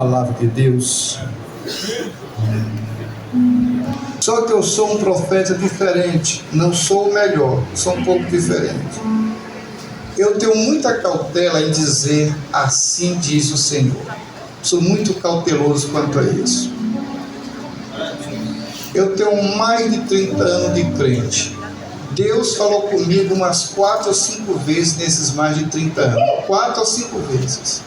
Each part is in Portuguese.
Palavra de Deus. Só que eu sou um profeta diferente, não sou o melhor, sou um pouco diferente. Eu tenho muita cautela em dizer assim diz o Senhor. Sou muito cauteloso quanto a isso. Eu tenho mais de 30 anos de crente. Deus falou comigo umas 4 ou 5 vezes nesses mais de 30 anos. 4 ou 5 vezes.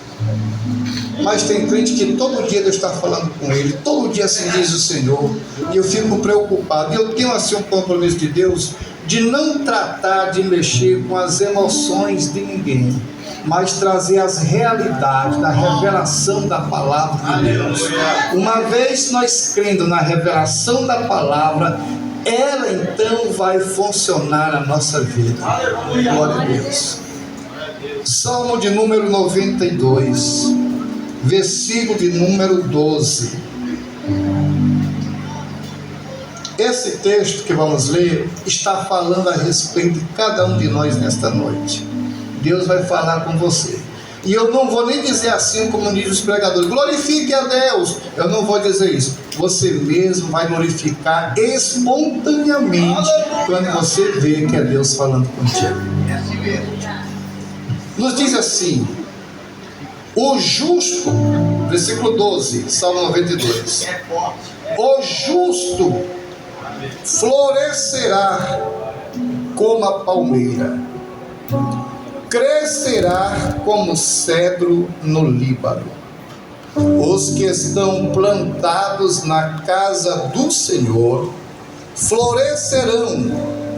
Mas tem crente que todo dia Deus está falando com ele, todo dia assim diz o Senhor, e eu fico preocupado. E eu tenho assim um compromisso de Deus de não tratar de mexer com as emoções de ninguém, mas trazer as realidades da revelação da palavra de Deus. Uma vez nós crendo na revelação da palavra, ela então vai funcionar na nossa vida. Glória a Deus. Salmo de número 92, versículo de número 12. Esse texto que vamos ler está falando a respeito de cada um de nós nesta noite. Deus vai falar com você. E eu não vou nem dizer assim como dizem os pregadores, glorifique a Deus. Eu não vou dizer isso. Você mesmo vai glorificar espontaneamente quando você vê que é Deus falando contigo. Nos diz assim: o justo, versículo 12, Salmo 92, o justo florescerá como a palmeira, crescerá como cedro no Líbano. Os que estão plantados na casa do Senhor florescerão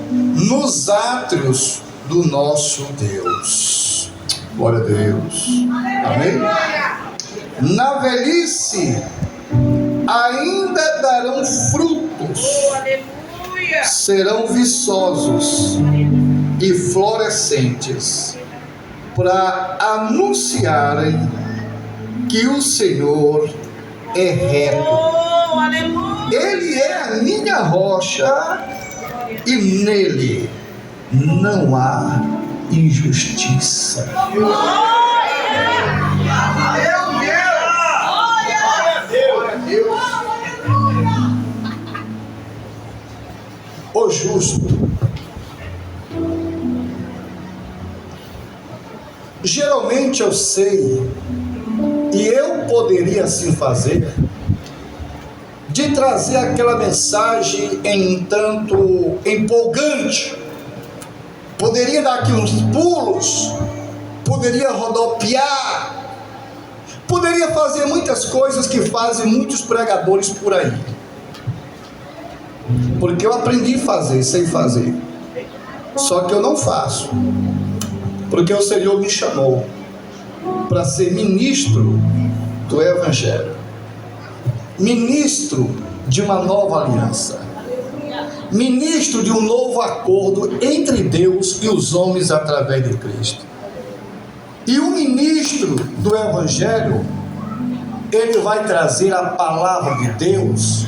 nos átrios do nosso Deus. Glória a Deus. Amém? Na velhice ainda darão frutos, serão viçosos e florescentes, para anunciarem que o Senhor é reto. Ele é a minha rocha e nele não há injustiça. O justo, geralmente eu sei, e eu poderia assim fazer, de trazer aquela mensagem em tanto empolgante, poderia dar aqui uns pulos, poderia rodopiar, poderia fazer muitas coisas que fazem muitos pregadores por aí, porque eu aprendi a fazer, sei fazer, só que eu não faço, porque o Senhor me chamou para ser ministro do Evangelho, ministro de uma nova aliança, ministro de um novo acordo entre Deus e os homens através de Cristo. E o ministro do Evangelho, ele vai trazer a palavra de Deus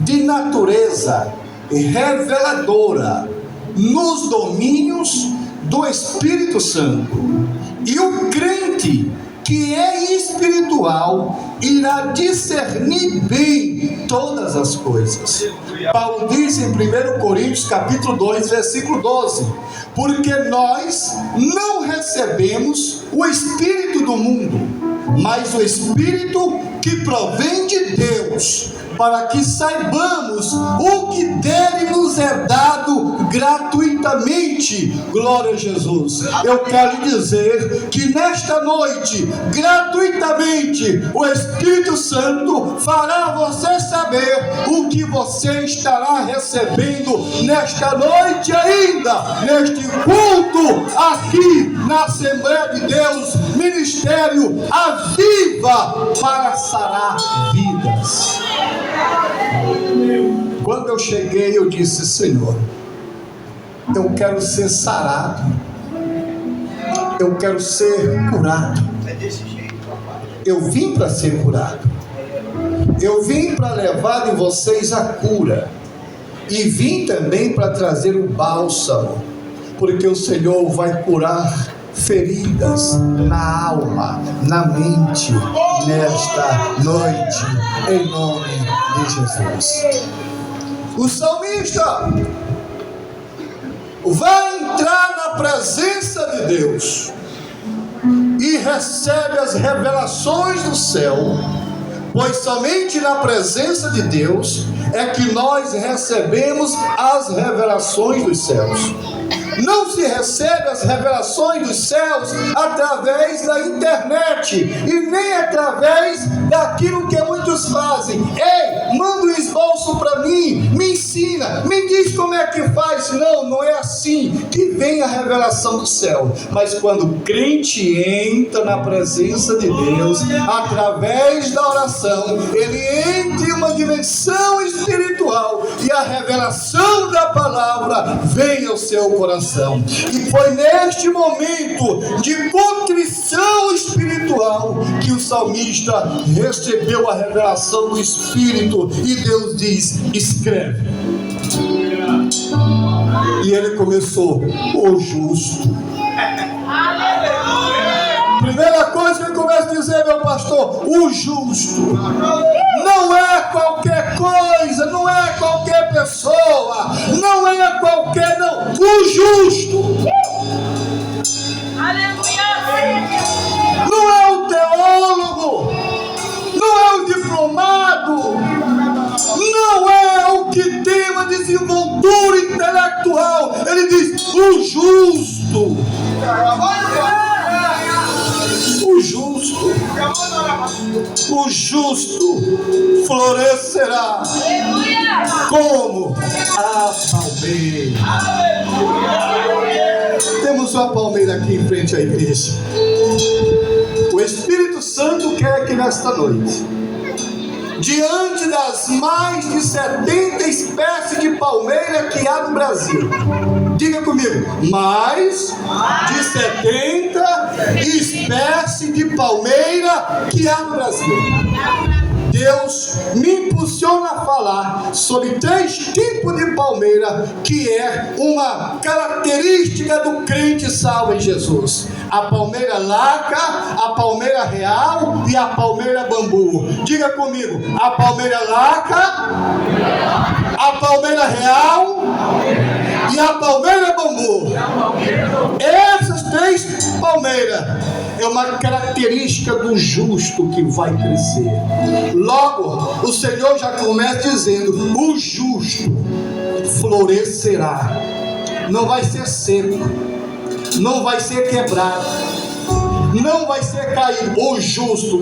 de natureza reveladora nos domínios do Espírito Santo. E o crente que é espiritual irá discernir bem todas as coisas. Paulo diz em 1 Coríntios capítulo 2, versículo 12: porque nós não recebemos o espírito do mundo, mas o espírito que provém de Deus, para que saibamos o que dele nos é dado gratuitamente. Glória a Jesus. Eu quero dizer que nesta noite, gratuitamente, o Espírito Santo fará você saber o que você estará recebendo nesta noite ainda, neste culto aqui na Assembleia de Deus, Ministério Aviva para sarar vidas. Quando eu cheguei, eu disse: Senhor, eu quero ser sarado, eu quero ser curado. Eu vim para ser curado, eu vim para levar de vocês a cura, e vim também para trazer o bálsamo, porque o Senhor vai curar feridas na alma, na mente, nesta noite, em nome de Jesus. O salmista vai entrar na presença de Deus e recebe as revelações do céu, pois somente na presença de Deus é que nós recebemos as revelações dos céus. Não se recebe as revelações dos céus através da internet e nem através daquilo que muitos fazem. Ei, manda um esboço para mim, me ensina, me diz como é que faz. Não, não é assim que vem a revelação do céu. Mas quando o crente entra na presença de Deus, através da oração, ele entra em uma dimensão espiritual e a revelação da palavra vem ao seu coração. E foi neste momento de contrição espiritual que o salmista recebeu a revelação do Espírito e Deus diz: escreve. E ele começou: o justo. Primeira coisa que ele começa a dizer, meu pastor: o justo. Não é qualquer coisa, não é qualquer pessoa, não é qualquer, não. O justo. Não é o teólogo, não é o diplomado, não é o que tem uma desenvoltura intelectual. Ele diz: o justo. O justo, o justo florescerá como a palmeira. Temos uma palmeira aqui em frente à igreja. O Espírito Santo quer que nesta noite, diante das mais de 70 espécies de palmeira que há no Brasil, diga comigo: mais de 70 espécies de palmeira que há no Brasil. Deus me impulsiona a falar sobre 3 tipos de palmeira que é uma característica do crente salvo em Jesus: a palmeira laca, a palmeira real e a palmeira bambu. Diga comigo: a palmeira laca, a palmeira real e a palmeira bambu. Essas 3 palmeiras é uma característica do justo que vai crescer. Logo, o Senhor já começa dizendo: o justo florescerá. Não vai ser seco, não vai ser quebrado, não vai ser caído. O justo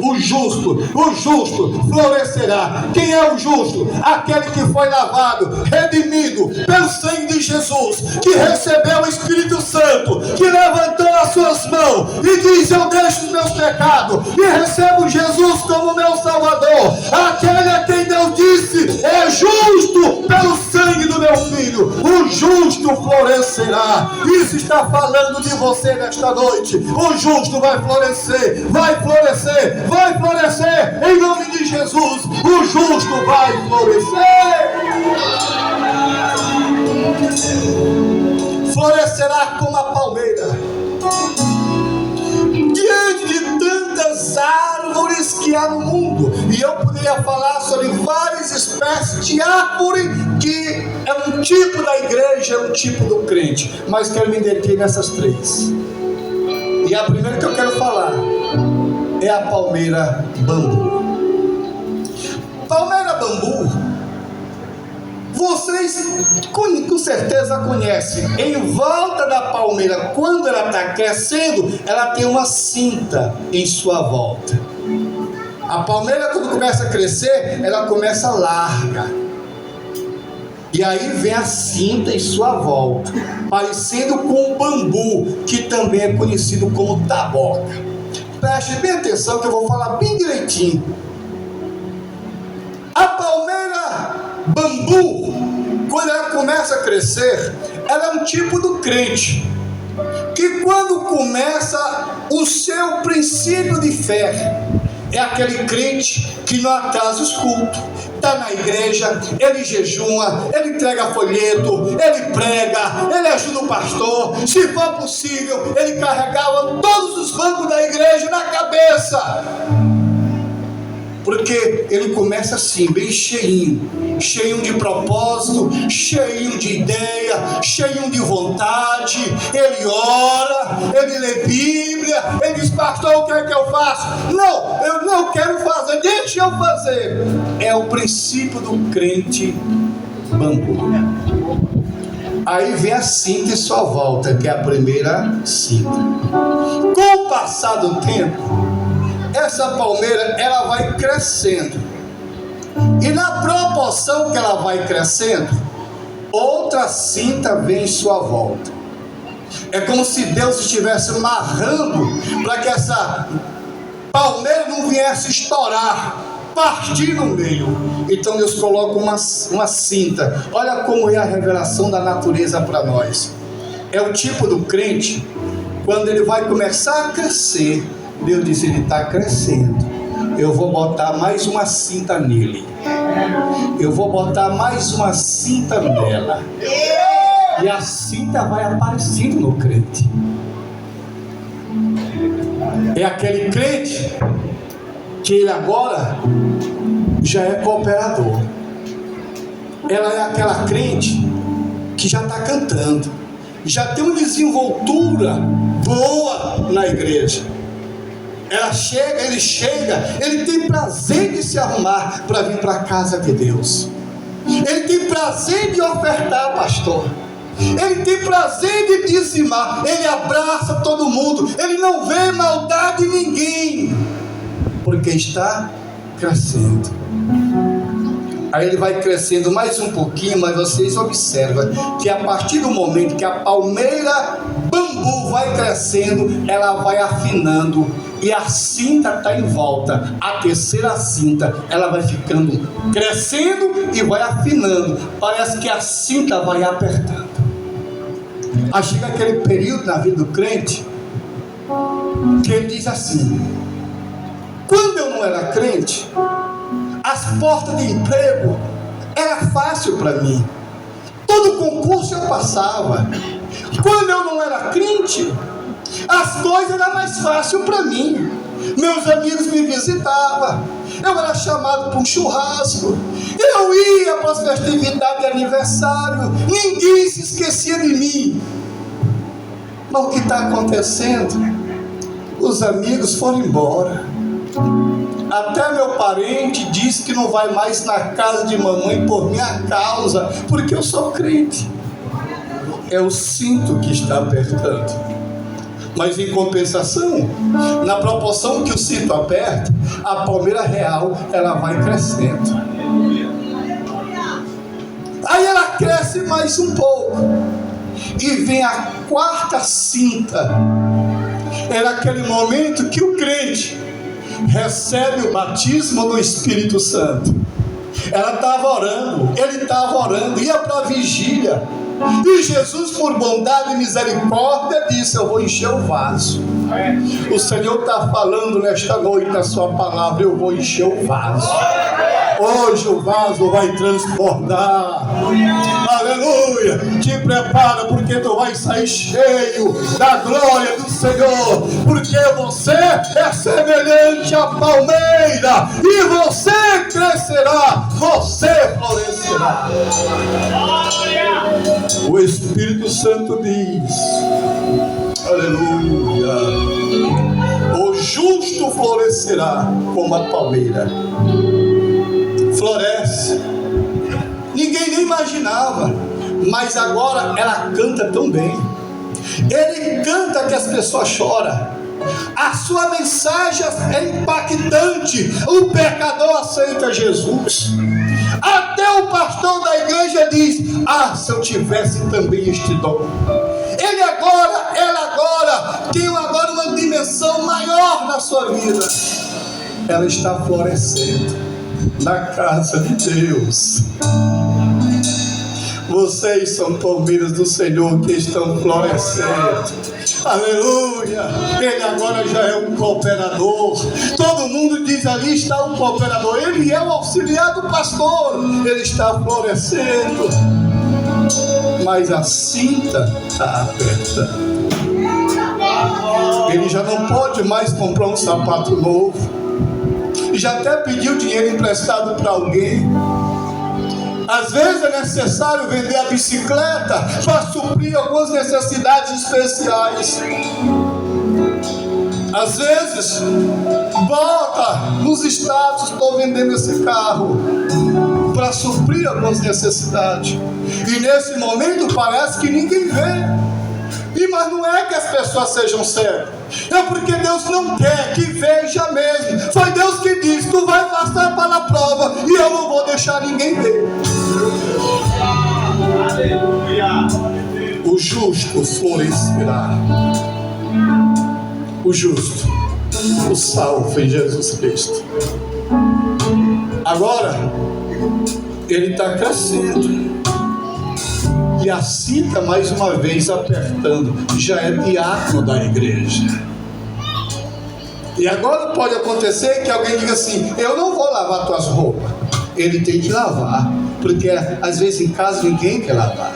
florescerá. Quem é o justo? Aquele que foi lavado, redimido pelo sangue de Jesus, que recebeu o Espírito Santo, que levantou as suas mãos e diz: eu deixo os meus pecados e recebo Jesus como meu Salvador. Aquele a quem Deus disse: é justo pelo sangue do meu Filho. O justo florescerá. Isso está falando de você nesta noite. O justo vai florescer, vai florescer, vai florescer em nome de Jesus. O justo vai florescer. Florescerá como a palmeira. Diante de tantas árvores que há no mundo, e eu poderia falar sobre várias espécies de árvore que é um tipo da igreja, é um tipo do crente, mas quero me deter nessas 3. E a primeira que eu quero falar é a palmeira bambu. Palmeira bambu, vocês com certeza conhecem. Em volta da palmeira, quando ela está crescendo, ela tem uma cinta em sua volta. A palmeira, quando começa a crescer, ela começa larga, e aí vem a cinta em sua volta, parecendo com o bambu, que também é conhecido como taboca. Preste bem atenção que eu vou falar bem direitinho. A palmeira bambu, quando ela começa a crescer, ela é um tipo do crente, que quando começa o seu princípio de fé, é aquele crente que não atrasa os cultos, está na igreja, ele jejuma, ele entrega folheto, ele prega, ele ajuda o pastor. Se for possível, ele carregava todos os bancos da igreja na cabeça. Porque ele começa assim, bem cheinho de propósito, cheinho de ideia, cheinho de vontade. Ele ora, ele lê Bíblia, ele diz: pastor, o que é que eu faço? Não, eu não quero fazer, deixa eu fazer. É o princípio do crente bambu. Aí vem a cinta em sua volta, que é a primeira cinta. Com o passar do tempo, essa palmeira, ela vai crescendo, e na proporção que ela vai crescendo, outra cinta vem em sua volta. É como se Deus estivesse amarrando para que essa palmeira não viesse estourar, partir no meio. Então Deus coloca uma cinta. Olha como é a revelação da natureza para nós. É o tipo do crente, quando ele vai começar a crescer, Deus diz: ele está crescendo, eu vou botar mais uma cinta nele, eu vou botar mais uma cinta nela, e a cinta vai aparecendo no crente. É aquele crente que ele agora já é cooperador. Ela é aquela crente que já está cantando, já tem uma desenvoltura boa na igreja. Ele tem prazer de se arrumar para vir para a casa de Deus. Ele tem prazer de ofertar, pastor. Ele tem prazer de dizimar. Ele abraça todo mundo. Ele não vê maldade em ninguém, porque está crescendo. Aí ele vai crescendo mais um pouquinho, mas vocês observam que a partir do momento que a palmeira bambu vai crescendo, ela vai afinando, e a cinta está em volta. A terceira cinta, ela vai ficando, crescendo e vai afinando. Parece que a cinta vai apertando. Aí chega aquele período na vida do crente que ele diz assim: quando eu não era crente, as portas de emprego era fácil para mim, todo concurso eu passava. Quando eu não era crente, as coisas eram mais fáceis para mim. Meus amigos me visitavam, eu era chamado para um churrasco, eu ia para as festividades de aniversário, ninguém se esquecia de mim. Mas o que está acontecendo? Os amigos foram embora. Até meu parente disse que não vai mais na casa de mamãe por minha causa, porque eu sou crente. É o cinto que está apertando. Mas em compensação, na proporção que o cinto aperta, a palmeira real, ela vai crescendo. Aí ela cresce mais um pouco, e vem a quarta cinta. Era aquele momento que o crente recebe o batismo do Espírito Santo. Ela estava orando, ele estava orando, ia para a vigília, e Jesus, por bondade e misericórdia, disse: eu vou encher o vaso. O Senhor está falando nesta noite na sua palavra: eu vou encher o vaso. Hoje o vaso vai transbordar. Aleluia. Te prepara, porque tu vai sair cheio da glória do Senhor, porque você é semelhante à palmeira, e você crescerá, você florescerá. O Espírito Santo diz: aleluia, o justo florescerá como a palmeira. Floresce. Ninguém nem imaginava, mas agora ela canta tão bem. Ele canta que as pessoas choram. A sua mensagem é impactante. O pecador aceita Jesus. Até o pastor da igreja diz: ah, se eu tivesse também este dom. Ela agora tem uma dimensão maior na sua vida. Ela está florescendo na casa de Deus. Vocês são palmeiras do Senhor que estão florescendo. Aleluia! Ele agora já é um cooperador. Todo mundo diz: ali está o cooperador. Ele é o auxiliar do pastor. Ele está florescendo. Mas a cinta está apertando. Ele já não pode mais comprar um sapato novo. Já até pediu dinheiro emprestado para alguém. Às vezes é necessário vender a bicicleta para suprir algumas necessidades especiais. Às vezes bota nos status: estou vendendo esse carro para suprir algumas necessidades. E nesse momento parece que ninguém vê. Mas não é que as pessoas sejam cegas, é porque Deus não quer que veja mesmo. Foi Deus que disse: tu vai passar para a prova e eu não vou deixar ninguém ver. Aleluia. O justo florescerá. O justo, o salvo em Jesus Cristo. Agora ele está crescendo. E a cinta mais uma vez apertando. Já é diácono da igreja. E agora pode acontecer que alguém diga assim: eu não vou lavar tuas roupas. Ele tem que lavar, porque às vezes em casa ninguém quer lavar.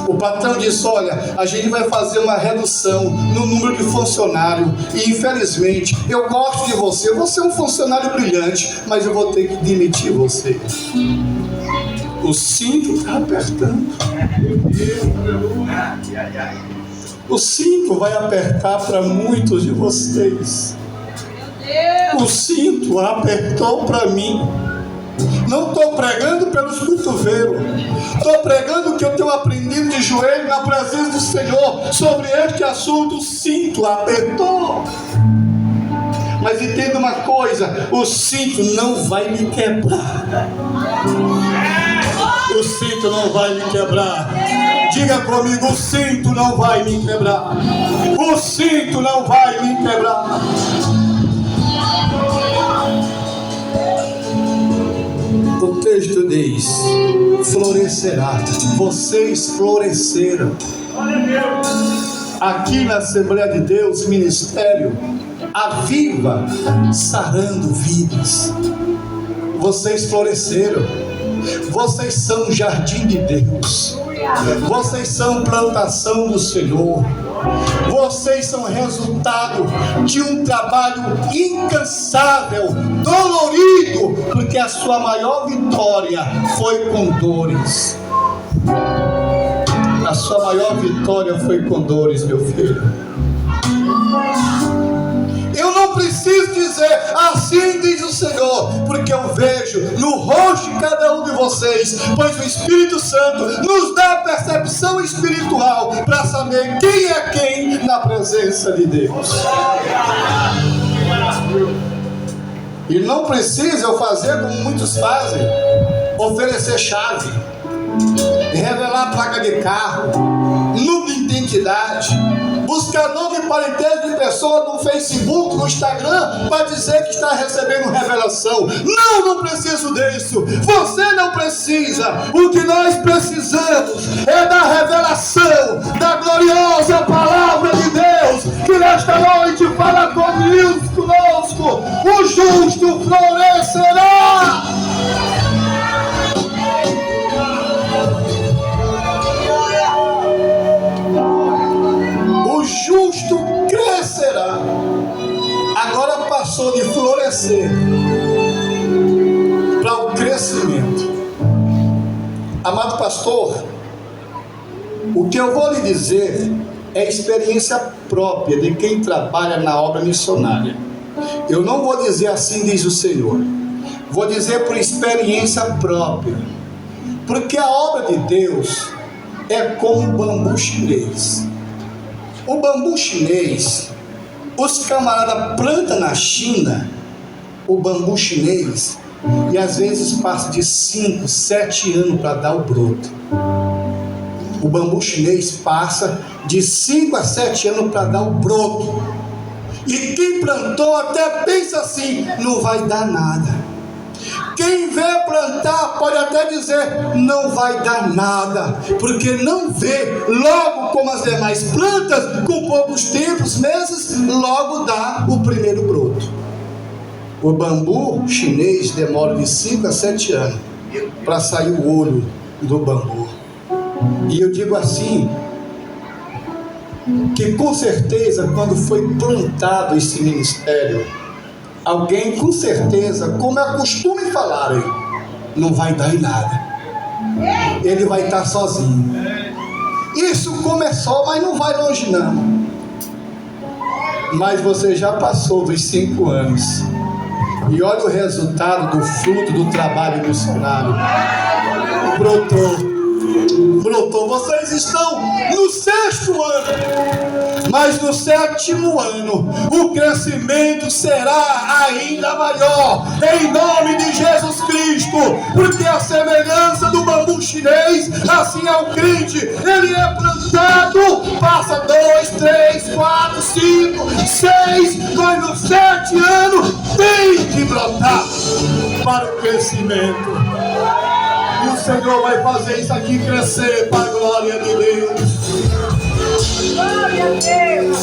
O patrão disse: olha, a gente vai fazer uma redução no número de funcionários. E infelizmente eu gosto de você. Você é um funcionário brilhante, mas eu vou ter que demitir você. O cinto está apertando. O cinto vai apertar para muitos de vocês. O cinto apertou para mim. Não estou pregando pelos cotovelos. Estou pregando o que eu tenho aprendido de joelho na presença do Senhor sobre este assunto. O cinto apertou. Mas entenda uma coisa: o cinto não vai me quebrar. O cinto não vai me quebrar. Diga comigo: o cinto não vai me quebrar. O cinto não vai me quebrar. O texto diz: florescerá. Vocês floresceram. Aqui na Assembleia de Deus, ministério Aviva, sarando vidas. Vocês floresceram. Vocês são jardim de Deus. Vocês são plantação do Senhor. Vocês são resultado de um trabalho incansável, dolorido, porque a sua maior vitória foi com dores. A sua maior vitória foi com dores, meu filho. Eu não preciso dizer: assim diz o Senhor, porque eu vejo no rosto de cada um de vocês, pois o Espírito Santo nos dá percepção espiritual para saber quem é quem na presença de Deus. E não precisa eu fazer como muitos fazem: oferecer chave, revelar placa de carro, número de identidade, buscar nome e parentesco de pessoa no Facebook, no Instagram, para dizer que está recebendo revelação. Não preciso disso. Você não precisa. O que nós precisamos é da revelação da gloriosa palavra de Deus, que nesta noite fala conosco. O justo florescerá. O justo crescerá. Agora passou de florescer para o crescimento. Amado pastor, o que eu vou lhe dizer é experiência própria de quem trabalha na obra missionária. Eu não vou dizer assim diz o Senhor, vou dizer por experiência própria, porque a obra de Deus é como o bambu chinês. O bambu chinês, os camaradas plantam na China o bambu chinês e às vezes passa de 5, 7 anos para dar o broto. O bambu chinês passa de 5 a 7 anos para dar o broto. E quem plantou até pensa assim: não vai dar nada. Quem vê plantar pode até dizer, não vai dar nada, porque não vê. Logo, como as demais plantas, com poucos tempos, meses, logo dá o primeiro broto. O bambu chinês demora de 5 a 7 anos para sair o olho do bambu. E eu digo assim, que com certeza quando foi plantado esse ministério, alguém com certeza, como é costume falarem, não vai dar em nada, ele vai estar sozinho. Isso começou, mas não vai longe não. Mas você já passou dos 5 anos e olha o resultado do fruto do trabalho missionário. Brotou. Vocês estão no 6º ano, mas no 7º ano o crescimento será ainda maior, em nome de Jesus Cristo, porque a semelhança do bambu chinês, assim é o crente. Ele é plantado, passa 2, 3, 4, 5, 6, mas no 7º ano tem que brotar para o crescimento. E o Senhor vai fazer isso aqui crescer para a glória de Deus. Glória a Deus.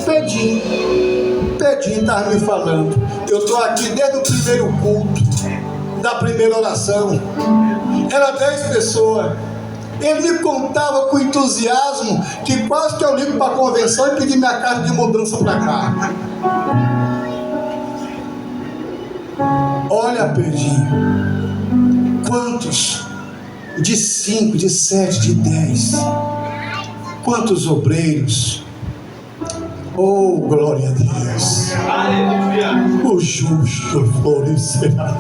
Pedinho estava me falando. Eu estou aqui desde o primeiro culto, da primeira oração. Era 10 pessoas. Ele me contava com entusiasmo que quase que eu ligo para a convenção e pedi minha carta de mudança para cá. Olha, Pedrinho, quantos de 5, de 7, de 10, quantos obreiros, oh glória a Deus, o justo florescerá,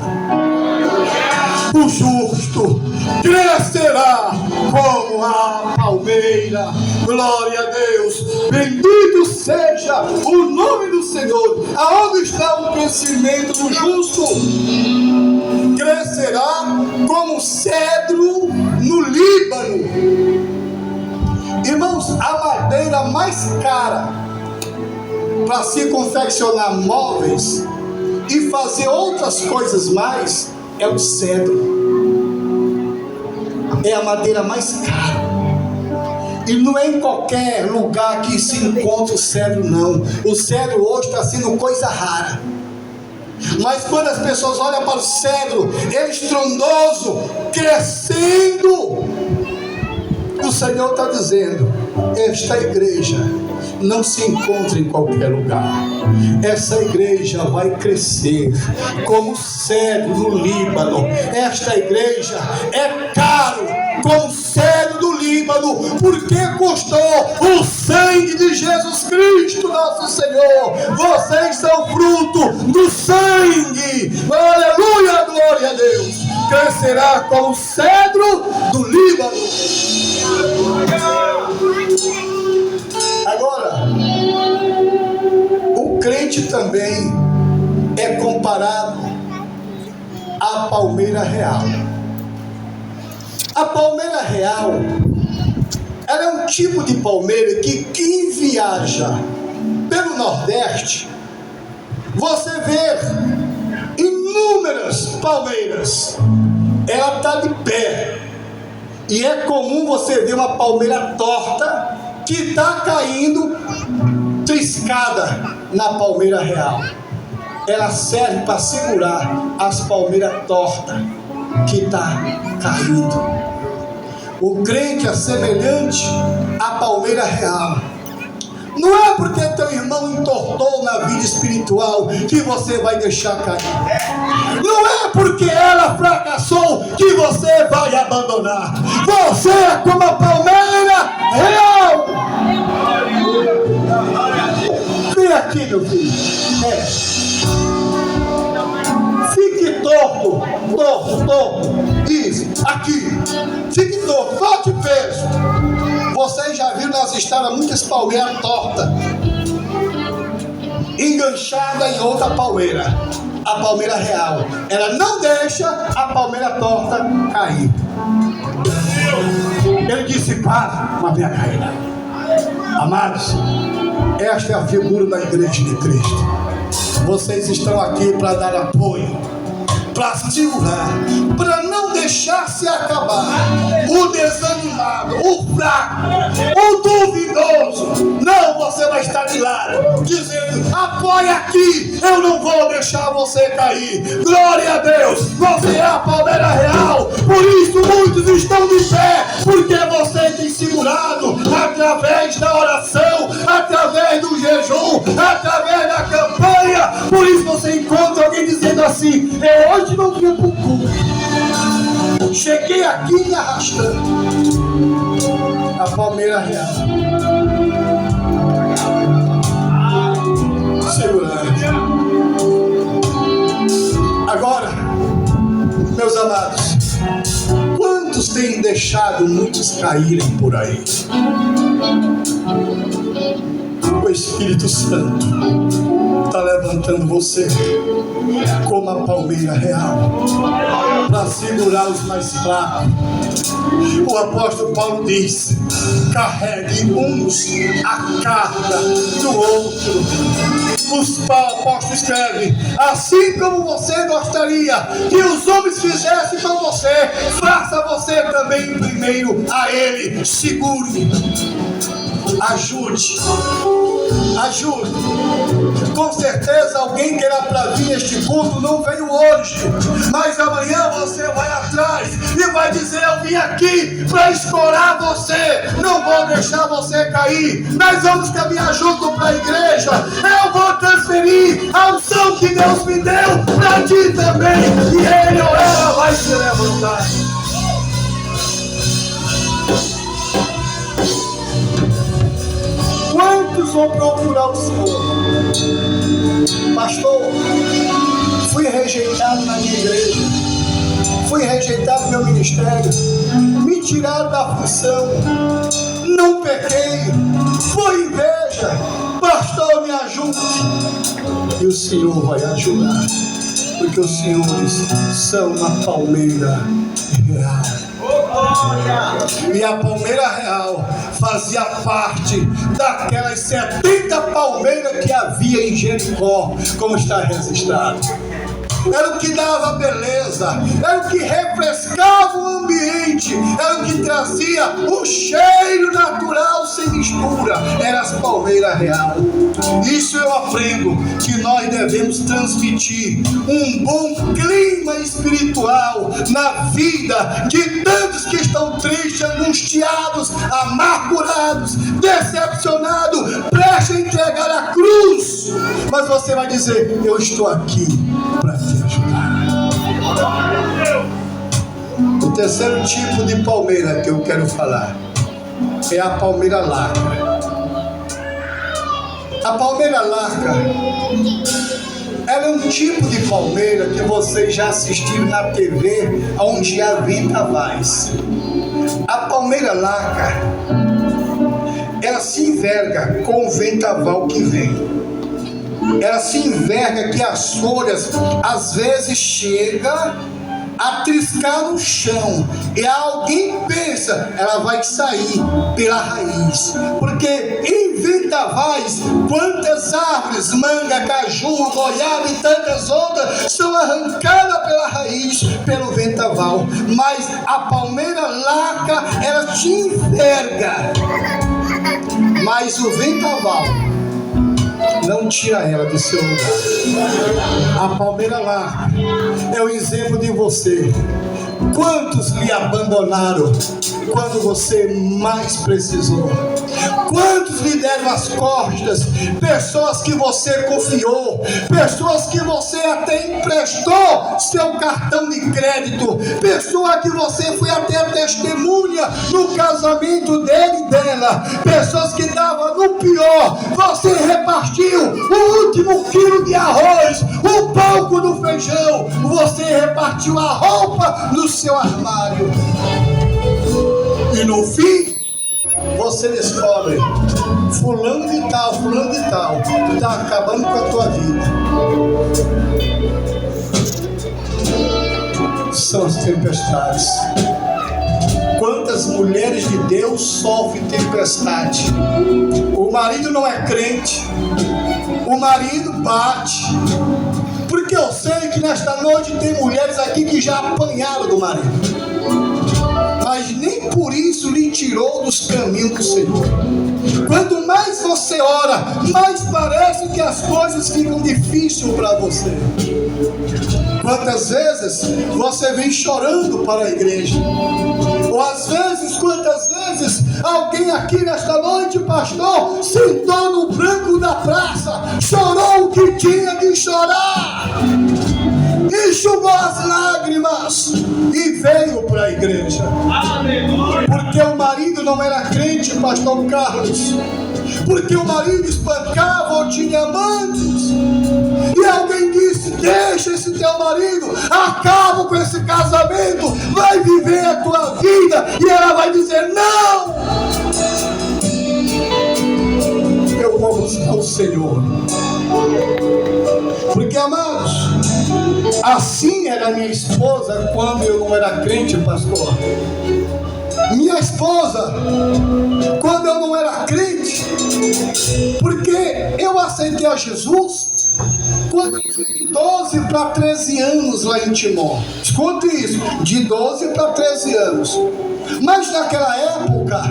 o justo crescerá como a palmeira. Glória a Deus, bendito seja o nome do Senhor. Aonde está o crescimento do justo? Crescerá como cedro no Líbano. Irmãos, a madeira mais cara para se confeccionar móveis e fazer outras coisas mais é o cedro. É a madeira mais cara. E não é em qualquer lugar que se encontra o cedro, não. O cedro hoje está sendo coisa rara. Mas quando as pessoas olham para o cedro, ele estrondoso, crescendo, o Senhor está dizendo, esta igreja não se encontra em qualquer lugar. Essa igreja vai crescer como cedro no Líbano. Esta igreja é caro como cedro do Líbano, porque custou o sangue de Jesus Cristo, nosso Senhor. Vocês são fruto do sangue. Aleluia, glória a Deus. Crescerá como cedro do Líbano. Agora, o crente também é comparado à palmeira real. A palmeira real, ela é um tipo de palmeira que quem viaja pelo Nordeste, você vê inúmeras palmeiras. Ela está de pé. E é comum você ver uma palmeira torta que está caindo triscada na palmeira real. Ela serve para segurar as palmeiras tortas que está caindo. O crente é semelhante à palmeira real. Não é porque teu irmão entortou na vida espiritual que você vai deixar cair. Não é porque ela fracassou que você vai abandonar. Você é como a palmeira real. Vem aqui, meu filho. Fique torto. Isso, aqui. Fique torto, volte peso. Vocês já viram nas estradas muitas palmeiras tortas, enganchada em outra palmeira. A palmeira real, ela não deixa a palmeira torta cair. Ele disse, para, mas venha cair. Amados, esta é a figura da igreja de Cristo. vocês estão aqui para dar apoio, para segurar, para não deixar se acabar o desanimado, o fraco, o duvidoso. Não, você vai estar de lado, dizendo: apoia aqui, eu não vou deixar você cair. Glória a Deus, você é a palmeira real. Por isso muitos estão de pé, porque você tem segurado através da oração, através do jejum, através da campanha. Por isso você encontra alguém dizendo assim: eu hoje não vim para o culto, cheguei aqui me arrastando. A palmeira real, segurando. Agora, meus amados, quantos têm deixado muitos caírem por aí? O Espírito Santo está levantando você como a palmeira real para segurar os mais fracos. O apóstolo Paulo diz: carregue uns a carga do outro. Os apóstolos escrevem: assim como você gostaria que os homens fizessem com você, faça você também primeiro a ele. Segure, ajude. Com certeza alguém que era para vir este culto não veio hoje, mas amanhã você vai atrás e vai dizer: eu vim aqui para escorar você, não vou deixar você cair. Nós vamos caminhar junto para a igreja. Eu vou transferir a unção que Deus me deu para ti também, e ele ou ela vai se levantar. Quantos vão procurar o Senhor? Pastor, fui rejeitado na minha igreja, fui rejeitado no meu ministério, me tiraram da função, não pequei, foi inveja. Pastor, me ajude. E o Senhor vai ajudar, porque os senhores são a palmeira real. E a palmeira real fazia parte daquelas 70 palmeiras que havia em Jericó, como está registrado. Era o que dava beleza, era o que refrescava o ambiente, era o que trazia o cheiro natural sem mistura. Era as palmeiras real. Isso eu aprendo, que nós devemos transmitir um bom clima espiritual na vida de tantos que estão tristes, angustiados, amargurados, decepcionados, prestes a entregar a cruz. Mas você vai dizer: eu estou aqui para te ajudar. O terceiro tipo de palmeira que eu quero falar é a palmeira lacra. A palmeira lacra, ela é um tipo de palmeira que vocês já assistiram na TV, onde há vendavais. A palmeira lacra, ela se enverga com o vendaval que vem. Ela se enverga que as folhas às vezes chegam a triscar no chão, e alguém pensa, ela vai sair pela raiz, porque em vendavais, quantas árvores, manga, caju, goiaba e tantas outras são arrancadas pela raiz, pelo vendaval. Mas a palmeira lacra, ela te enverga, mas o vendaval não tira ela do seu lugar. A palmeira lacra é o exemplo de você. Quantos lhe abandonaram quando você mais precisou? Quantos lhe deram as costas? Pessoas que você confiou, pessoas que você até emprestou seu cartão de crédito, pessoa que você foi até testemunha no casamento dele e dela, pessoas que estavam no pior, você repartiu o último quilo de arroz, o palco do feijão, você repartiu a roupa no seu armário, e no fim você descobre: fulano de tal está acabando com a tua vida. São as tempestades. Quantas mulheres de Deus sofrem tempestade? O marido não é crente, o marido bate, Eu sei que nesta noite tem mulheres aqui que já apanharam do marido, mas nem por isso lhe tirou dos caminhos do Senhor. Quanto mais você ora, mais parece que as coisas ficam difíceis para você. Quantas vezes você vem chorando para a igreja? Ou às vezes, quantas vezes alguém aqui nesta noite, pastor, sentou no banco da praça, chorou o que tinha de chorar, enxugou as lágrimas e veio para a igreja. Porque o marido não era crente, pastor Carlos. Porque o marido espancava ou tinha amantes. E alguém disse: deixa esse teu marido, acaba com esse casamento, vai viver a tua vida. E ela vai dizer: não, eu vou buscar o Senhor. Porque, amados, assim era minha esposa quando eu não era crente, pastor. Minha esposa, quando eu não era crente, porque eu aceitei a Jesus quando eu tinha de 12 para 13 anos lá em Timor. Escute isso, de 12 para 13 anos. Mas naquela época,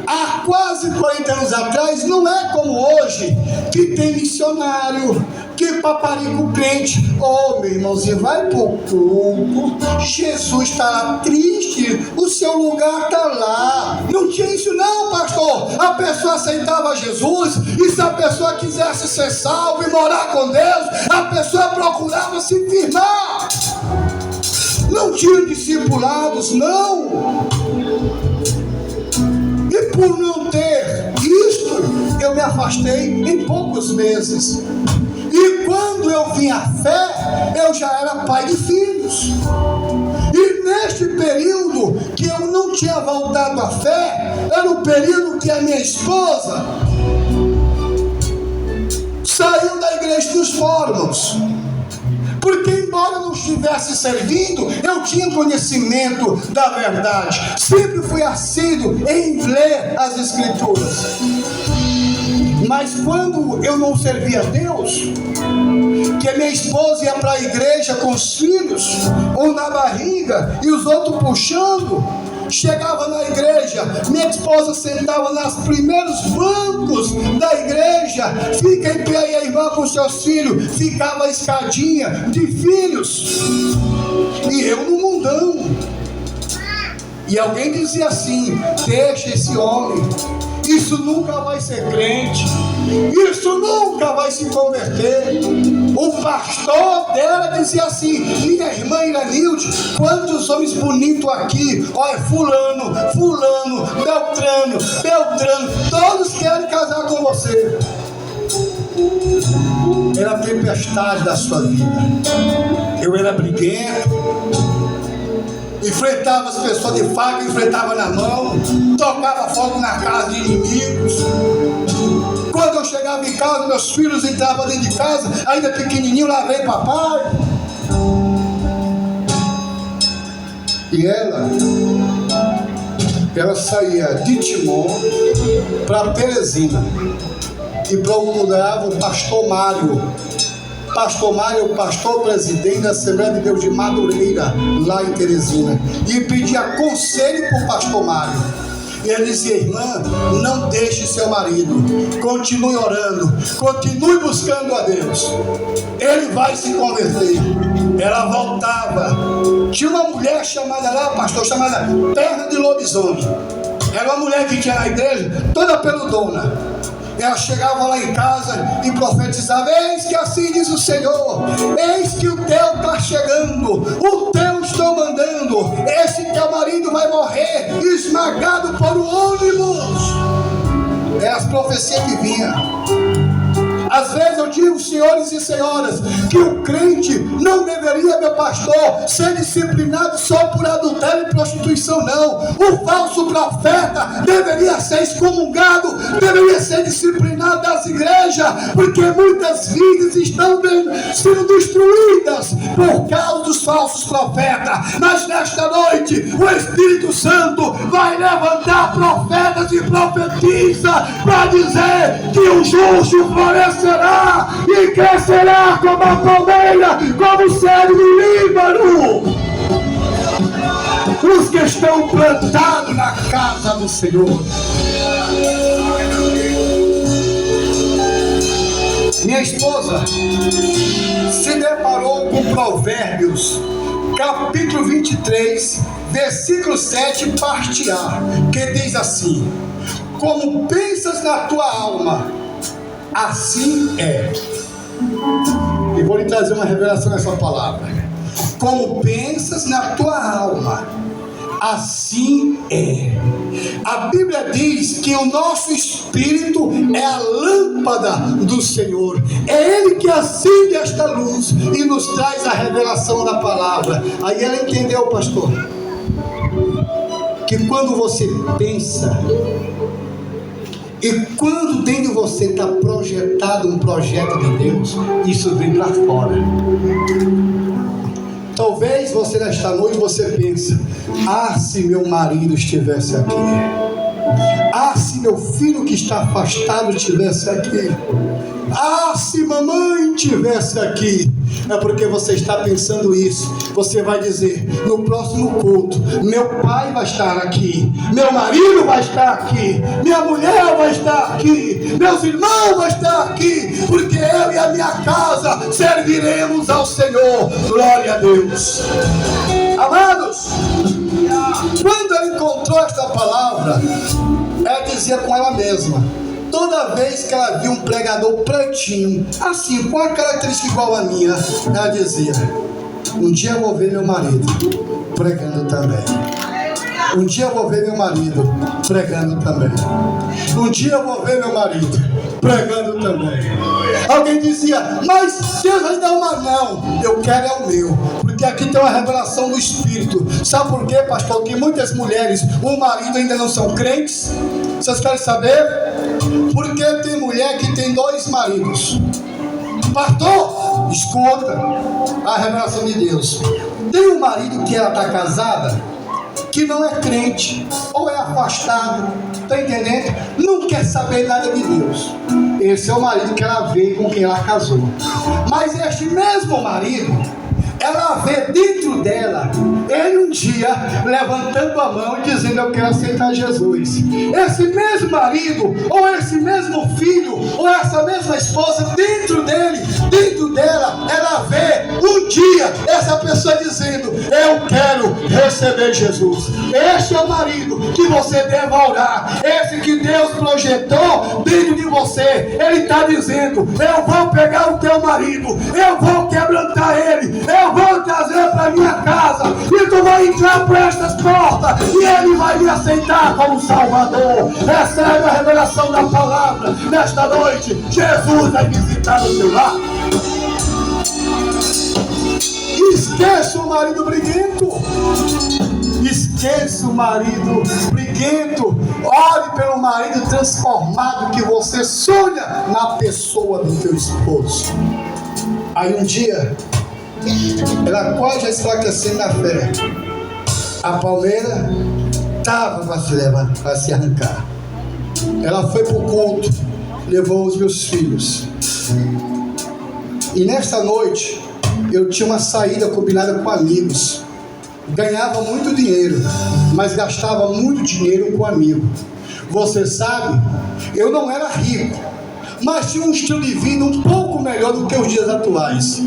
há quase 40 anos atrás, não é como hoje, que tem missionário, que paparico crente. Oh, meu irmãozinho, vai pro culto, Jesus está lá triste, o seu lugar está lá. Não tinha isso não, pastor. A pessoa aceitava Jesus, e se a pessoa quisesse ser salva e morar com Deus, a pessoa procurava se firmar. Não tinha discipulados, não. E por não ter isto, eu me afastei em poucos meses. E quando eu vim à fé, eu já era pai de filhos. E neste período que eu não tinha voltado à fé, era o período que a minha esposa saiu da igreja dos Fórmãos. Porque embora não estivesse servindo, eu tinha conhecimento da verdade. Sempre fui assíduo em ler as Escrituras. Mas quando eu não servia a Deus, que a minha esposa ia para a igreja com os filhos, ou na barriga, e os outros puxando, chegava na igreja, minha esposa sentava nos primeiros bancos da igreja, fica em pé aí a irmã com seus filhos, ficava a escadinha de filhos, e eu no mundão. E alguém dizia assim: deixa esse homem, isso nunca vai ser crente, isso nunca vai se converter. O pastor dela dizia assim: minha irmã Iranilde, quantos homens bonitos aqui, olha, fulano, Beltrano, todos querem casar com você. Era a tempestade da sua vida. Eu era briguento, enfrentava as pessoas de faca, enfrentava na mão, tocava fogo na casa de inimigos. Quando eu chegava em casa, meus filhos entravam dentro de casa, ainda pequenininho, lá vem papai. E ela saía de Timor para Teresina e procurava o pastor Mário. Pastor Mário é o pastor presidente da Assembleia de Deus de Madureira, lá em Teresina, e pedia conselho para o pastor Mário. E ele dizia: irmã, não deixe seu marido, continue orando, continue buscando a Deus, ele vai se converter. Ela voltava. Tinha uma mulher chamada lá, pastor, chamada Perna de Lobisomem. Era uma mulher que tinha na igreja, toda peludona. Ela chegava lá em casa e profetizava: eis que assim diz o Senhor, eis que o teu está chegando, o teu estou mandando, esse teu marido vai morrer esmagado por um ônibus. É as profecias que vinham. Às vezes eu digo, senhores e senhoras, que o crente não deveria, meu pastor, ser disciplinado só por adultério e prostituição, não. O falso profeta deveria ser excomungado, deveria ser disciplinado das igrejas, porque muitas vidas estão sendo destruídas por causa dos falsos profetas. Mas nesta noite, o Espírito Santo vai levantar profetas e profetizas para dizer que o justo florescerá e crescerá como a palmeira, como o cedro do Líbano. Os que estão plantados na casa do Senhor. Minha esposa se deparou com Provérbios, capítulo 23, versículo 7, parte A, que diz assim: como pensas na tua alma, assim é. E vou lhe trazer uma revelação nessa palavra. Como pensas na tua alma, assim é. A Bíblia diz que o nosso espírito é a lâmpada do Senhor. É Ele que acende esta luz e nos traz a revelação da palavra. Aí ela entendeu, pastor, que quando você pensa e quando dentro de você está projetado um projeto de Deus, isso vem para fora. Talvez você nesta noite você pense: ah, se meu marido estivesse aqui, ah, se meu filho que está afastado estivesse aqui, ah, se mamãe estivesse aqui. É porque você está pensando isso. Você vai dizer no próximo culto: meu pai vai estar aqui, meu marido vai estar aqui, minha mulher vai estar aqui, meus irmãos vão estar aqui, porque eu e a minha casa serviremos ao Senhor. Glória a Deus. Amados, quando ela encontrou esta palavra, ela dizia com ela mesma: toda vez que ela via um pregador pretinho, assim, com a característica igual a minha, ela dizia: um dia eu vou ver meu marido pregando também. Um dia eu vou ver meu marido pregando também. Um dia eu vou ver meu marido pregando também. Alguém dizia: mas Deus vai dar uma. Não, eu quero é o meu. Porque aqui tem uma revelação do Espírito. Sabe por quê, pastor? Que muitas mulheres, o marido ainda não são crentes. Vocês querem saber? Porque tem mulher que tem 2 maridos. Pastor, escuta a revelação de Deus. Tem um marido que ela está casada, que não é crente, ou é afastado, está entendendo? Não quer saber nada de Deus. Esse é o marido que ela vê com quem ela casou. Mas este mesmo marido, ela vê dentro dela ele um dia levantando a mão e dizendo: eu quero aceitar Jesus. Esse mesmo marido, ou esse mesmo filho, ou essa mesma esposa, dentro dele, dentro dela, ela vê um dia essa pessoa dizendo: eu quero receber Jesus. Este é o marido que você deve orar. Esse que Deus projetou dentro de você. Ele está dizendo: eu vou pegar o teu marido, eu vou quebrantar ele, eu vou trazer para minha casa, e tu vai entrar por estas portas e ele vai me aceitar como Salvador. Recebe a revelação da palavra nesta noite. Jesus vai visitar o teu lar. Esqueça o marido briguento. Esqueça o marido briguento. Ore pelo marido transformado que você sonha na pessoa do teu esposo. Aí um dia, ela quase já enfraquecendo na fé, a palmeira estava para se arrancar. Ela foi para o culto, levou os meus filhos. E nesta noite, eu tinha uma saída combinada com amigos. Ganhava muito dinheiro, mas gastava muito dinheiro com amigo. Você sabe, eu não era rico, mas tinha um estilo de vida um pouco melhor do que os dias atuais.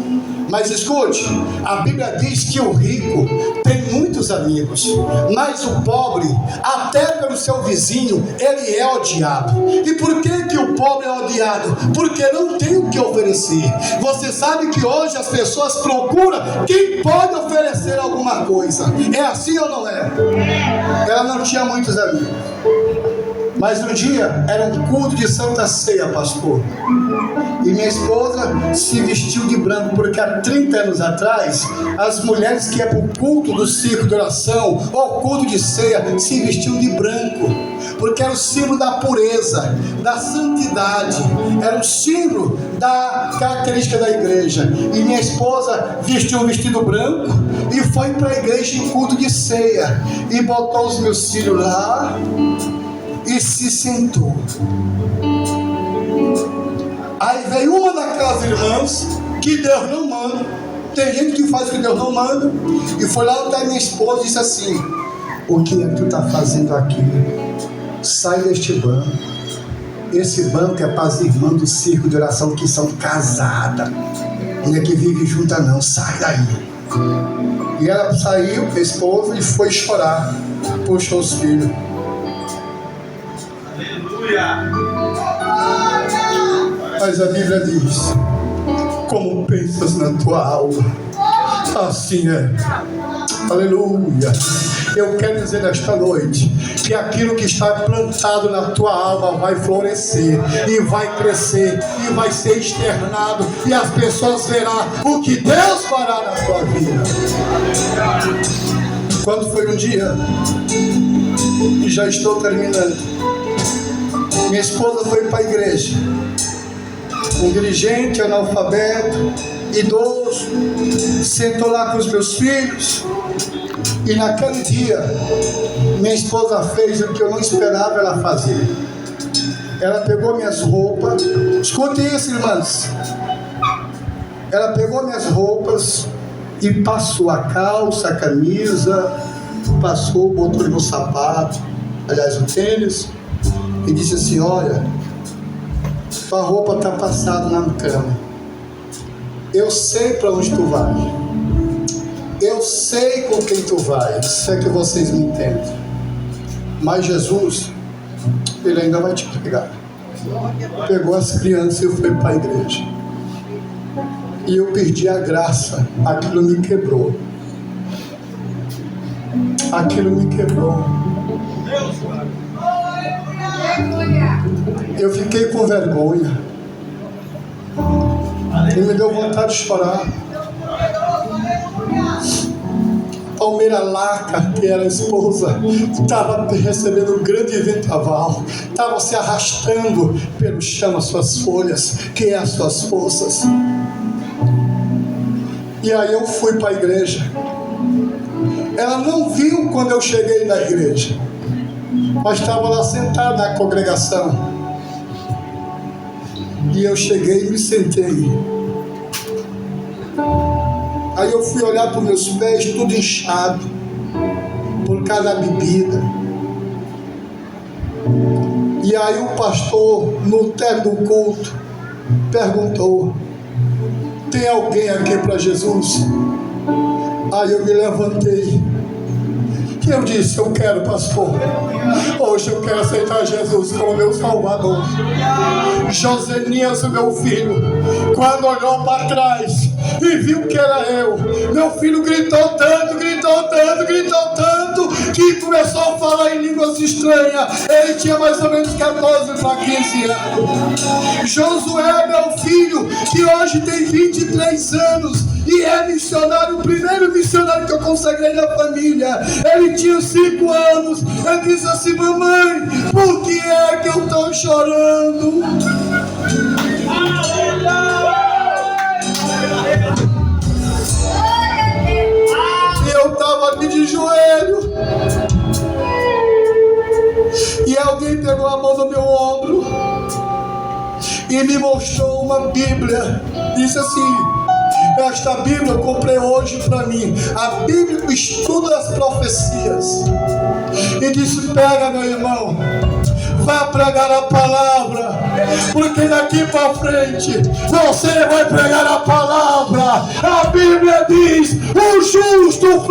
Mas escute, a Bíblia diz que o rico tem muitos amigos, mas o pobre, até pelo seu vizinho, ele é odiado. E por que o pobre é odiado? Porque não tem o que oferecer. Você sabe que hoje as pessoas procuram quem pode oferecer alguma coisa. É assim ou não é? Ela não tinha muitos amigos. Mas um dia era um culto de Santa Ceia, pastor. E minha esposa se vestiu de branco, porque há 30 anos atrás, as mulheres que iam para o culto do circo de oração, ou culto de ceia, se vestiam de branco. Porque era o símbolo da pureza, da santidade. Era o símbolo da característica da igreja. E minha esposa vestiu um vestido branco e foi para a igreja em culto de ceia. E botou os meus filhos lá e se sentou. Aí veio uma daquelas irmãs que Deus não manda. Tem gente que faz o que Deus não manda. E foi lá até minha esposa e disse assim: o que é que tu está fazendo aqui? Sai deste banco. Esse banco é para as irmãs do circo de oração que são casadas. Não é que vive junta não, sai daí. E ela saiu, a esposa, e foi chorar. Puxou os filhos. Aleluia! Mas a Bíblia diz: como pensas na tua alma, assim é. Aleluia. Eu quero dizer nesta noite que aquilo que está plantado na tua alma vai florescer e vai crescer e vai ser externado, e as pessoas verão o que Deus fará na tua vida. Quando foi um dia, e já estou terminando, minha esposa foi para a igreja. Um dirigente analfabeto, idoso, sentou lá com os meus filhos. E naquele dia, minha esposa fez o que eu não esperava ela fazer. Ela pegou minhas roupas. Escute isso, irmãs. Ela pegou minhas roupas e passou a calça, a camisa, passou, botou no sapato, aliás, o tênis, e disse assim: olha, tua roupa está passada na cama. Eu sei para onde tu vai. Eu sei com quem tu vai. Se é que vocês me entendem. Mas Jesus, Ele ainda vai te pegar. Pegou as crianças e eu fui para a igreja. E eu perdi a graça. Aquilo me quebrou. Aquilo me quebrou. Eu fiquei com vergonha. E me deu vontade de chorar. Palmeira Laca, que era a esposa, estava recebendo um grande vendaval, estava se arrastando pelo chão as suas folhas, que é as suas forças. E aí eu fui para a igreja. Ela não viu quando eu cheguei na igreja, mas estava lá sentada na congregação. E eu cheguei e me sentei. Aí eu fui olhar para os meus pés, tudo inchado, por causa da bebida. E aí o pastor, no término do culto, perguntou: tem alguém aqui para Jesus? Aí eu me levantei. E eu disse: eu quero, pastor. Hoje eu quero aceitar Jesus como meu Salvador. Josenias, o meu filho, quando olhou para trás e viu que era eu, meu filho gritou tanto, que começou a falar em línguas estranhas. Ele tinha mais ou menos 14 para 15 anos. Josué, meu filho, que hoje tem 23 anos e é missionário, o primeiro missionário que eu consagrei na família. Ele tinha 5 anos. Ele disse assim: mamãe, por que é que eu estou chorando? E eu estava aqui de joelho. E alguém pegou a mão no meu ombro e me mostrou uma Bíblia. Disse assim: esta Bíblia eu comprei hoje para mim. A Bíblia, o estudo das profecias. E disse: pega, meu irmão, vá pregar a palavra, porque daqui para frente você vai pregar a palavra. A Bíblia diz: o justo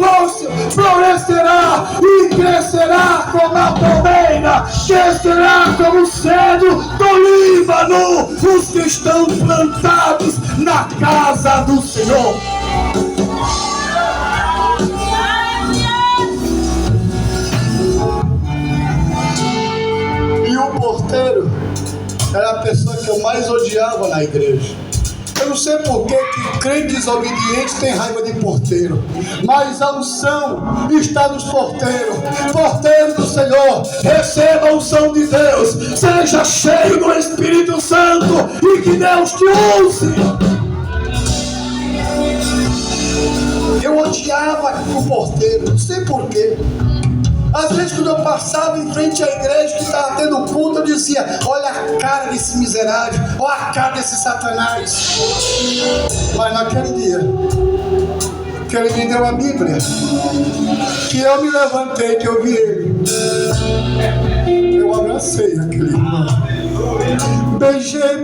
florescerá e crescerá como a palmeira, crescerá como o cedro do Líbano, os que estão plantados na casa do Senhor. E o porteiro era a pessoa que eu mais odiava na igreja. Eu não sei por que crente desobediente tem raiva de porteiro, mas a unção está nos porteiros. Porteiro do Senhor, receba a unção de Deus, seja cheio do Espírito Santo e que Deus te use. Eu odiava o porteiro, não sei porquê. Às vezes quando eu passava em frente à igreja que estava tendo culto, eu dizia: olha a cara desse miserável, olha a cara desse Satanás. Mas naquele dia que ele me deu a Bíblia, que eu me levantei, que eu vi ele, eu abracei aquele irmão, beijei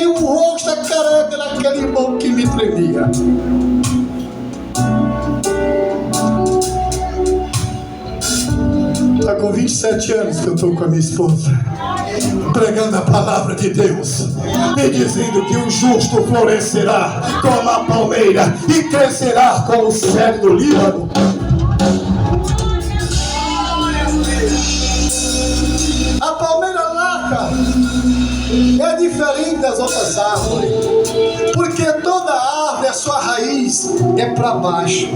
o rosto, a careca daquele irmão que me tremia. Está com 27 anos que eu estou com a minha esposa, pregando a palavra de Deus e dizendo que o justo florescerá como a palmeira e crescerá como o cedro do Líbano. A palmeira laca é diferente das outras árvores, porque toda árvore, a sua raiz é para baixo.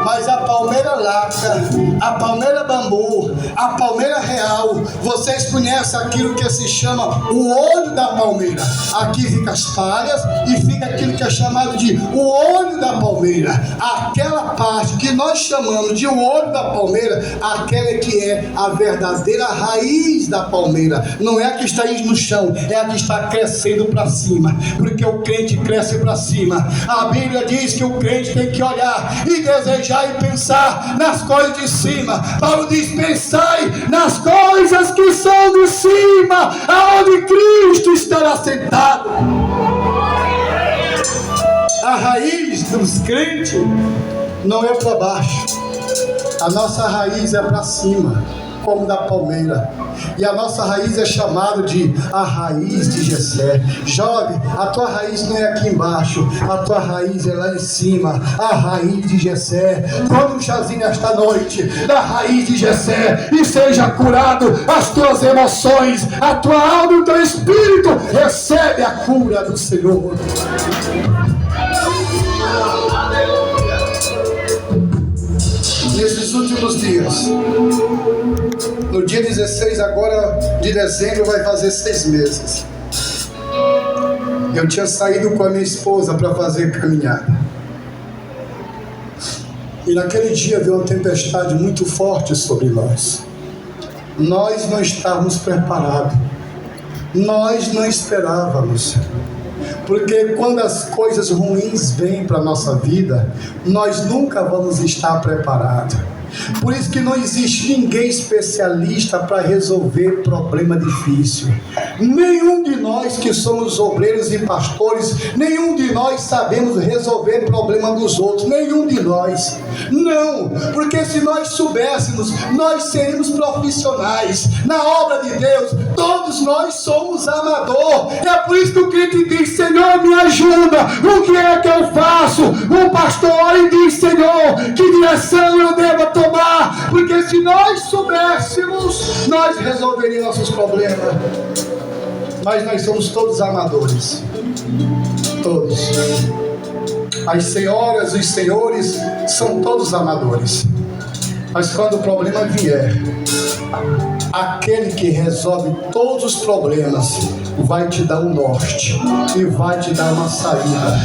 Mas a palmeira laca, a palmeira bambu, a palmeira real, vocês conhecem aquilo que se chama o olho da palmeira. Aqui fica as palhas e fica aquilo que é chamado de o olho da palmeira. Aquela parte que nós chamamos de o olho da palmeira, aquela que é a verdadeira raiz da palmeira. Não é a que está aí no chão, é a que está crescendo para cima, porque o crente cresce para cima. A Bíblia diz que o crente tem que olhar e desejar e pensar nas coisas de cima. Paulo diz: pensai nas coisas que são de cima, aonde Cristo estará sentado. A raiz dos crentes não é para baixo, a nossa raiz é para cima, como da palmeira. E a nossa raiz é chamada de a raiz de Jessé. Jovem, a tua raiz não é aqui embaixo, a tua raiz é lá em cima, a raiz de Jessé. Tome um chazinho esta noite da raiz de Jessé e seja curado as tuas emoções, a tua alma e o teu espírito. Recebe a cura do Senhor. Nesses últimos dias, no dia 16 agora de dezembro, vai fazer 6 meses. Eu tinha saído com a minha esposa para fazer caminhada. E naquele dia veio uma tempestade muito forte sobre nós. Nós não estávamos preparados. Nós não esperávamos. Porque quando as coisas ruins vêm para a nossa vida, nós nunca vamos estar preparados. Por isso que não existe ninguém especialista para resolver problema difícil. Nenhum de nós que somos obreiros e pastores, nenhum de nós sabemos resolver problema dos outros, nenhum de nós. Não, porque se nós soubéssemos, nós seríamos profissionais. Na obra de Deus, todos nós somos amador. É por isso que o crente diz: Senhor, me ajuda, o que é que eu faço? O pastor e diz: Senhor, que direção eu devo tomar? Porque se nós soubéssemos, nós resolveríamos nossos problemas. Mas nós somos todos amadores. Todos. As senhoras, os senhores são todos amadores. Mas quando o problema vier, aquele que resolve todos os problemas vai te dar um norte e vai te dar uma saída.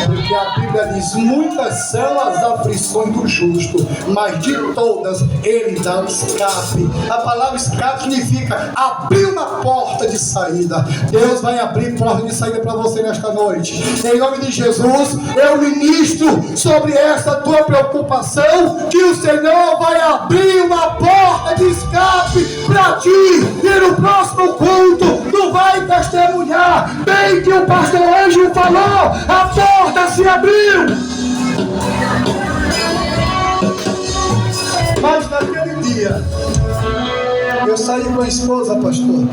Porque a Bíblia diz: muitas são as aflições do justo, mas de todas ele dá um escape. A palavra escape significa abrir uma porta de saída. Deus vai abrir porta de saída para você nesta noite. Em nome de Jesus, eu ministro sobre essa tua preocupação, que o Senhor vai abrir uma porta de escape para ti. E no próximo culto tu vai testemunhar bem que o pastor Ângelo falou: a porta se abriu. Mas naquele dia eu saí com a esposa, pastor,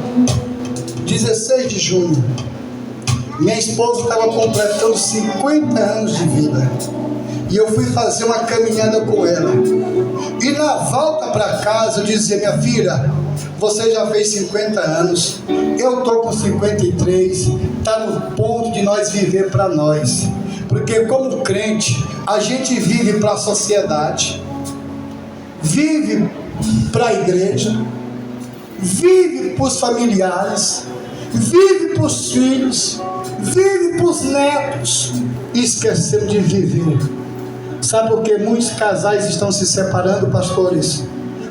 16 de junho. Minha esposa estava completando 50 anos de vida. E eu fui fazer uma caminhada com ela. E na volta para casa eu dizia: minha filha, Você já fez 50 anos, eu estou com 53, está no ponto de nós viver para nós. Porque como crente, a gente vive para a sociedade, vive para a igreja, vive para os familiares, vive para os filhos, vive para os netos, e esquecemos de viver. Sabe por que muitos casais estão se separando, pastores?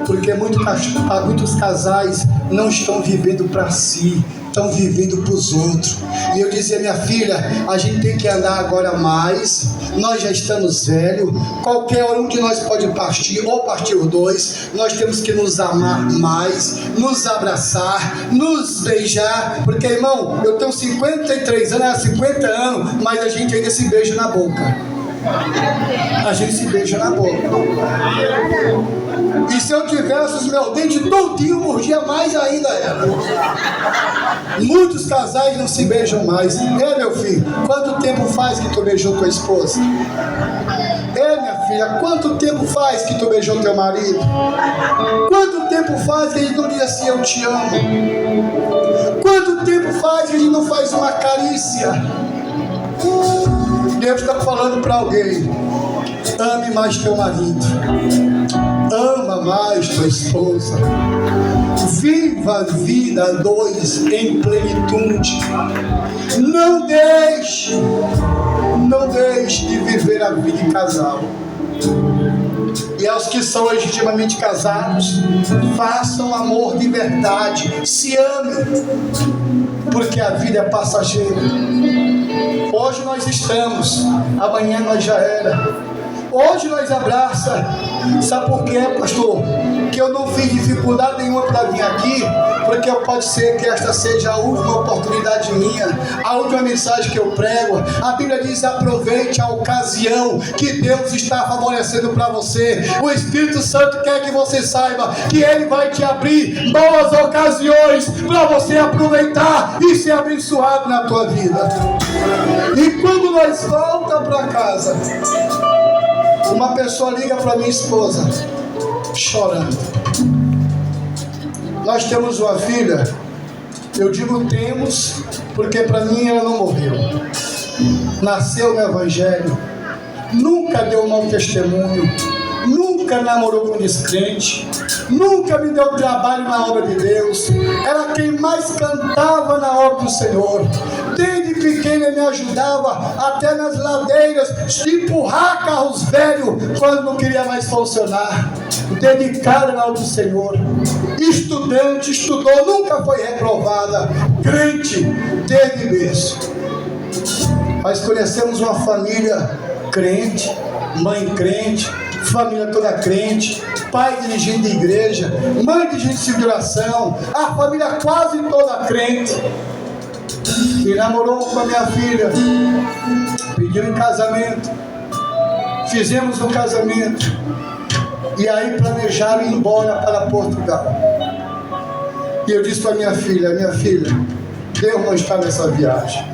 Porque muitos casais não estão vivendo para si, estão vivendo para os outros. E eu dizia, minha filha, a gente tem que andar agora mais, nós já estamos velhos, qualquer um de nós pode partir, ou partir os dois, nós temos que nos amar mais, nos abraçar, nos beijar, porque, irmão, eu tenho 53 anos, 50 anos, mas a gente ainda se beija na boca. A gente se beija na boca. E se eu tivesse os meus dentes todinho, mordia mais ainda ela. Muitos casais não se beijam mais. Meu filho, quanto tempo faz que tu beijou tua esposa? Minha filha, quanto tempo faz que tu beijou teu marido? Quanto tempo faz que a gente não diz assim, eu te amo? Quanto tempo faz que a gente não faz uma carícia? Deus está falando para alguém: ame mais teu marido, ama mais tua esposa, viva a vida a dois em plenitude. Não deixe de viver a vida em casal. E aos que são legitimamente casados, façam amor de verdade, se amem, porque a vida é passageira. Hoje nós estamos, amanhã nós já era. Hoje nós abraça. Sabe por quê, pastor? Que eu não fiz dificuldade nenhuma para vir aqui, porque pode ser que esta seja a última oportunidade minha, a última mensagem que eu prego. A Bíblia diz: aproveite a ocasião que Deus está favorecendo para você. O Espírito Santo quer que você saiba que Ele vai te abrir boas ocasiões para você aproveitar e ser abençoado na tua vida. E quando nós voltamos para casa, uma pessoa liga para minha esposa, chorando: nós temos uma filha. Eu digo temos, porque para mim ela não morreu. Nasceu no Evangelho, nunca deu mau testemunho, nunca namorou com descrente, nunca me deu trabalho na obra de Deus. Era quem mais cantava na obra do Senhor. Desde pequena me ajudava até nas ladeiras de empurrar carros velhos quando não queria mais funcionar. Dedicada na obra do Senhor. Estudante, estudou, nunca foi reprovada. Crente desde berço. Nós conhecemos uma família crente, mãe crente, família toda crente, pai dirigente de igreja, mãe dirigente de oração, a família quase toda crente. E namorou com a minha filha, pediu em casamento, fizemos um casamento, e aí planejaram ir embora para Portugal. E eu disse para minha filha: Deus não está nessa viagem.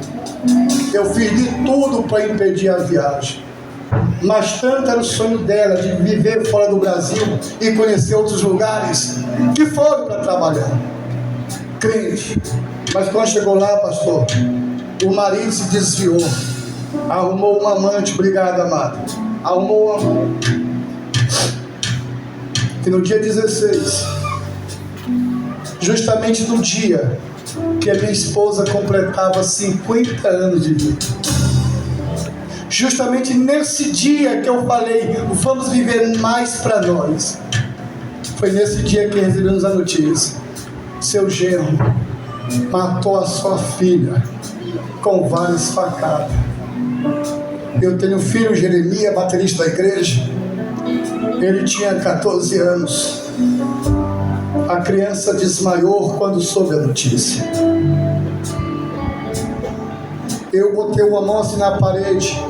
Eu fiz de tudo para impedir a viagem, mas tanto era o sonho dela de viver fora do Brasil e conhecer outros lugares, que foram para trabalhar, crente. Mas quando chegou lá, pastor, o marido se desviou, arrumou uma amante. Obrigado, amado. Arrumou uma amante. E no dia 16, justamente no dia que a minha esposa completava 50 anos de vida, justamente nesse dia que eu falei: vamos viver mais para nós, foi nesse dia que recebemos a notícia: seu genro matou a sua filha com várias facadas. Eu tenho um filho, Jeremias, baterista da igreja. Ele tinha 14 anos. A criança desmaiou quando soube a notícia. Eu botei uma mão assim na parede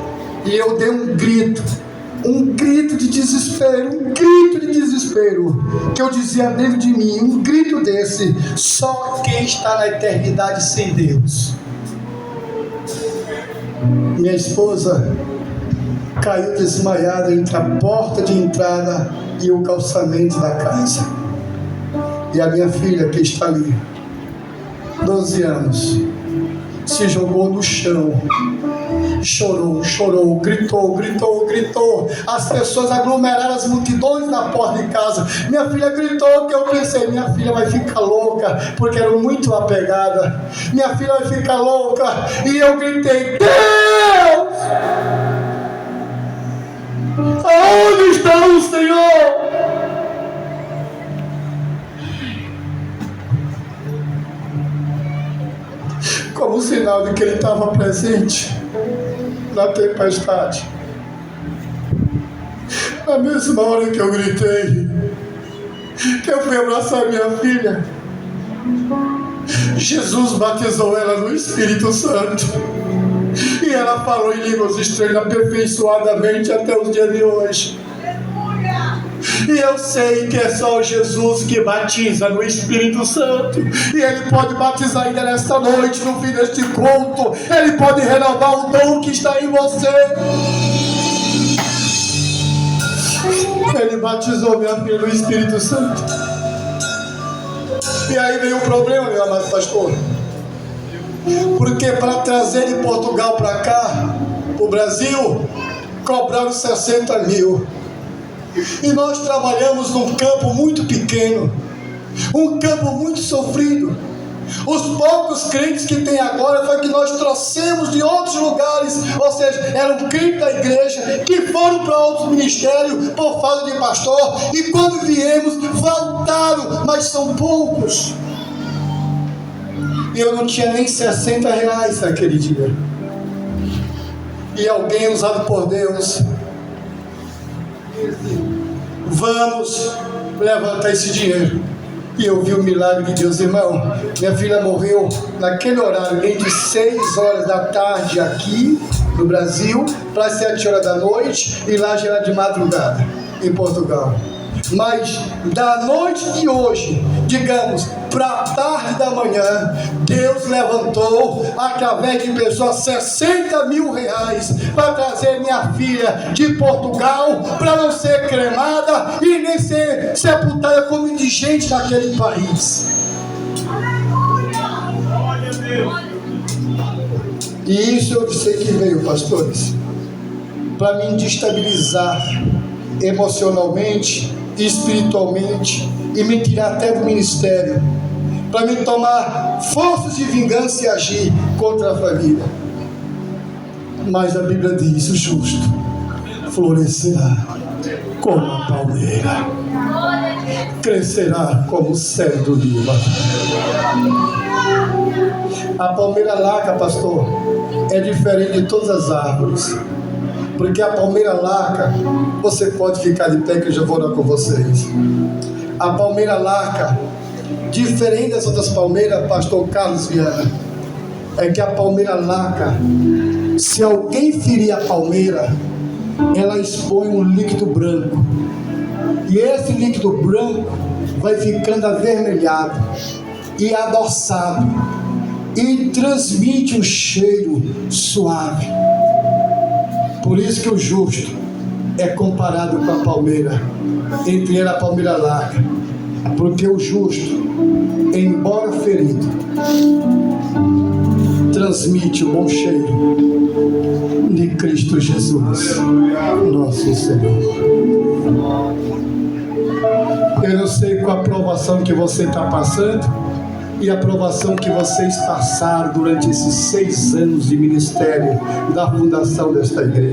e eu dei um grito de desespero, que eu dizia dentro de mim, um grito desse: só quem está na eternidade sem Deus. Minha esposa caiu desmaiada entre a porta de entrada e o calçamento da casa. E a minha filha, que está ali, 12 anos, se jogou no chão, chorou, gritou. As pessoas aglomeraram, as multidões na porta de casa. Minha filha gritou, que eu pensei, minha filha vai ficar louca, porque era muito apegada. Minha filha vai ficar louca. E eu gritei, Deus! Aonde está o Senhor? Como sinal de que Ele estava presente na tempestade. Na mesma hora que eu gritei, que eu fui abraçar minha filha, Jesus batizou ela no Espírito Santo. E ela falou em línguas estranhas aperfeiçoadamente até os dias de hoje. E eu sei que é só Jesus que batiza no Espírito Santo. E Ele pode batizar ainda nesta noite, no fim deste culto. Ele pode renovar o dom que está em você. Ele batizou minha filha no Espírito Santo. E aí veio o problema, meu amado pastor. Porque para trazer de Portugal para cá, para o Brasil, cobraram 60 mil. E nós trabalhamos num campo muito pequeno, um campo muito sofrido. Os poucos crentes que tem agora foi que nós trouxemos de outros lugares, ou seja, eram crentes da igreja que foram para outros ministérios por falta de pastor, e quando viemos voltaram, mas são poucos. E eu não tinha nem 60 reais naquele dia. E alguém usado por Deus, vamos levantar esse dinheiro. E eu vi o milagre de Deus, irmão. Minha filha morreu naquele horário, entre 6 horas da tarde aqui no Brasil, para 7 horas da noite, e lá já era de madrugada, em Portugal. Mas da noite de hoje, digamos, para a tarde da manhã, Deus levantou, através de pessoas, 60 mil reais para trazer minha filha de Portugal, para não ser cremada e nem ser sepultada como indigente naquele país. E isso eu sei que veio, pastores, para me destabilizar emocionalmente, espiritualmente, e me tirar até do ministério, para me tomar forças de vingança e agir contra a família. Mas a Bíblia diz: o justo florescerá como a palmeira, crescerá como o cedro líbano. A palmeira laca, pastor, é diferente de todas as árvores. Porque a palmeira laca, você pode ficar de pé que eu já vou orar com vocês. A palmeira laca, diferente das outras palmeiras, pastor Carlos Viana, é que a palmeira laca, se alguém ferir a palmeira, ela expõe um líquido branco. E esse líquido branco vai ficando avermelhado e adoçado e transmite um cheiro suave. Por isso que o justo é comparado com a palmeira, entre ele a palmeira laca, porque o justo, embora ferido, transmite o bom cheiro de Cristo Jesus, nosso Senhor. Eu não sei qual a provação que você está passando e a provação que vocês passaram durante esses 6 anos de ministério da fundação desta igreja.